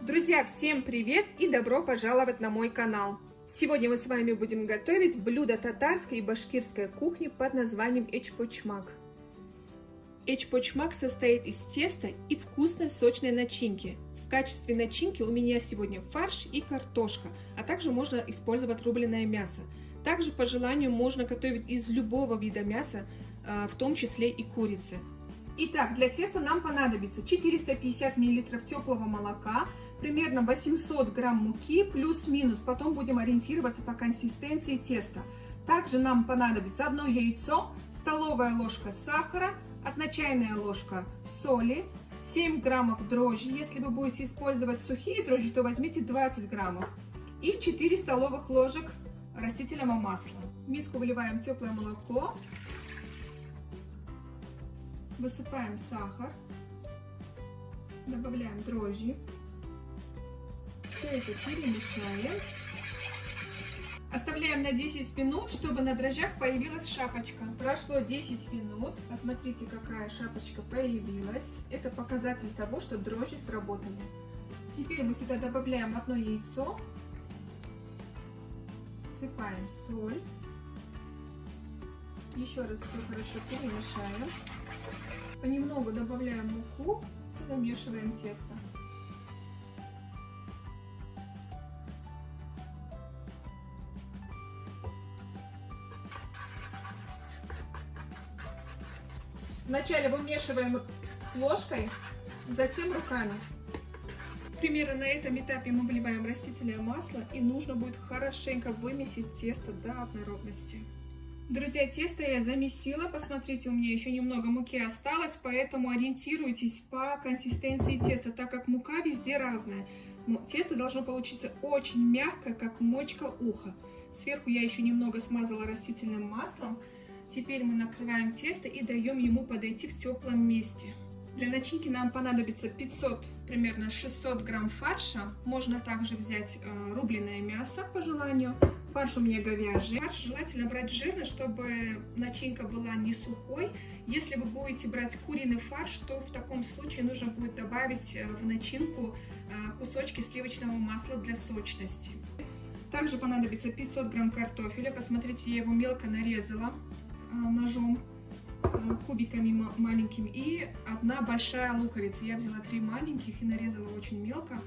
Друзья, всем привет и добро пожаловать на мой канал! Сегодня мы с вами будем готовить блюдо татарской и башкирской кухни под названием эчпочмак. Эчпочмак состоит из теста и вкусной сочной начинки. В качестве начинки у меня сегодня фарш и картошка, а также можно использовать рубленое мясо. Также по желанию можно готовить из любого вида мяса, в том числе и курицы. Итак, для теста нам понадобится 450 мл теплого молока, примерно 800 грамм муки, плюс-минус, потом будем ориентироваться по консистенции теста. Также нам понадобится 1 яйцо, столовая ложка сахара, 1 чайная ложка соли, 7 граммов дрожжи. Если вы будете использовать сухие дрожжи, то возьмите 20 граммов. И 4 столовых ложек растительного масла. В миску выливаем теплое молоко. Высыпаем сахар, добавляем дрожжи, все это перемешаем. Оставляем на 10 минут, чтобы на дрожжах появилась шапочка. Прошло 10 минут, посмотрите, какая шапочка появилась. Это показатель того, что дрожжи сработали. Теперь мы сюда добавляем 1 яйцо, всыпаем соль, еще раз все хорошо перемешаем. Понемногу добавляем муку и замешиваем тесто. Вначале вымешиваем ложкой, затем руками. Примерно на этом этапе мы вливаем растительное масло, и нужно будет хорошенько вымесить тесто до однородности. Друзья, тесто я замесила, посмотрите, у меня еще немного муки осталось, поэтому ориентируйтесь по консистенции теста, так как мука везде разная. Тесто должно получиться очень мягкое, как мочка уха. Сверху я еще немного смазала растительным маслом. Теперь мы накрываем тесто и даем ему подойти в теплом месте. Для начинки нам понадобится 500, примерно 600 грамм фарша. Можно также взять рубленое мясо по желанию. Фарш у меня говяжий. Фарш желательно брать жирный, чтобы начинка была не сухой. Если вы будете брать куриный фарш, то в таком случае нужно будет добавить в начинку кусочки сливочного масла для сочности. Также понадобится 500 грамм картофеля. Посмотрите, я его мелко нарезала ножом, кубиками маленькими, и 1 большая луковица. Я взяла 3 маленьких и нарезала очень мелко.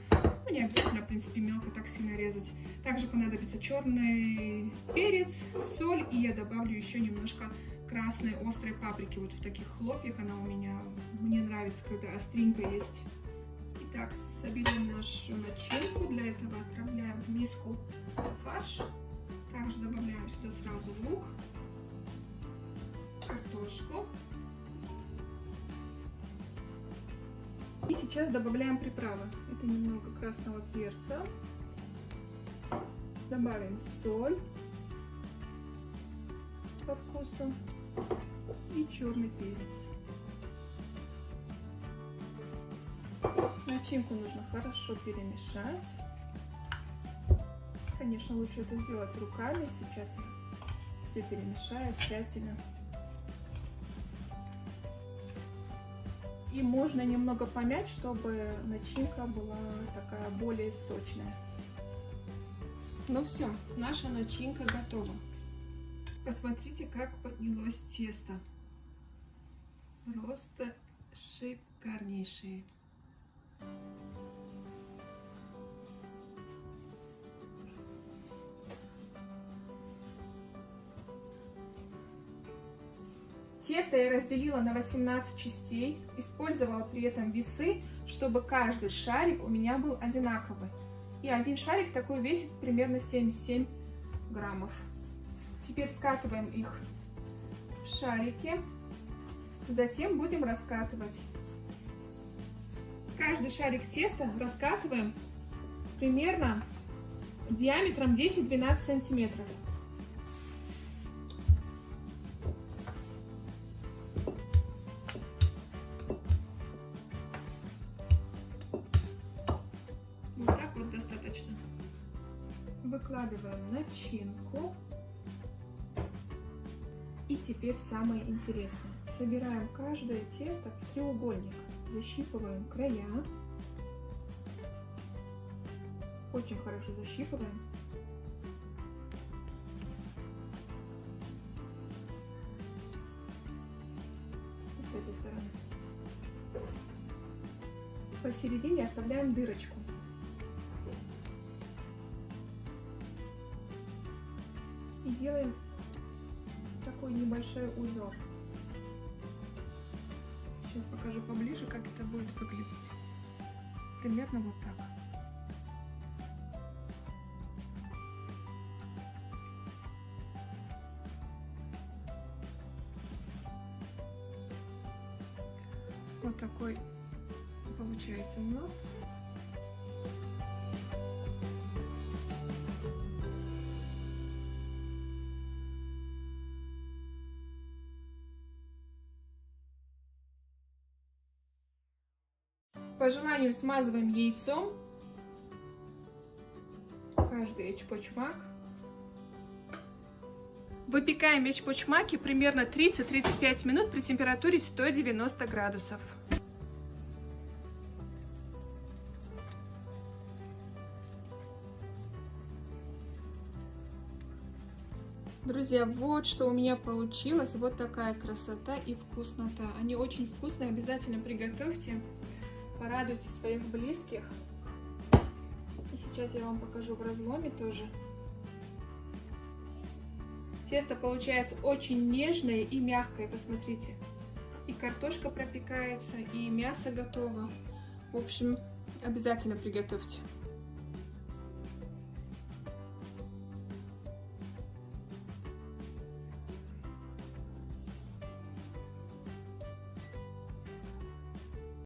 Ну, не обязательно, в принципе, мелко так сильно резать. Также понадобится черный перец, соль, и я добавлю еще немножко красной острой паприки. Вот в таких хлопьях она у меня. Мне нравится, когда остринка есть. Итак, соберем нашу начинку. Для этого отправляем в миску фарш. Также добавляем сюда сразу лук, картошку. И сейчас добавляем приправы. Это немного красного перца. Добавим соль по вкусу и черный перец. Начинку нужно хорошо перемешать. Конечно, лучше это сделать руками. Сейчас все перемешаю тщательно. И можно немного помять, чтобы начинка была такая более сочная. Ну все, наша начинка готова. Посмотрите, как поднялось тесто. Просто шикарнейшие. Тесто я разделила на 18 частей, использовала при этом весы, чтобы каждый шарик у меня был одинаковый. И один шарик такой весит примерно 77 граммов. Теперь скатываем их в шарики, затем будем раскатывать. Каждый шарик теста раскатываем примерно диаметром 10-12 сантиметров. Вот так вот достаточно. Выкладываем начинку. И теперь самое интересное. Собираем каждое тесто в треугольник, защипываем края Очень хорошо защипываем. И с этой стороны. Посередине оставляем дырочку. И делаем такой небольшой узор. Сейчас покажу поближе, как это будет выглядеть. Примерно вот так. Вот такой получается у нас. По желанию смазываем яйцом каждый эчпочмак. Выпекаем эчпочмаки примерно 30-35 минут при температуре 190 градусов. Друзья, вот что у меня получилось. Вот такая красота и вкуснота. Они очень вкусные, обязательно приготовьте. Порадуйте своих близких. И сейчас я вам покажу в разломе тоже. Тесто получается очень нежное и мягкое, посмотрите. И картошка пропекается, и мясо готово. В общем, обязательно приготовьте.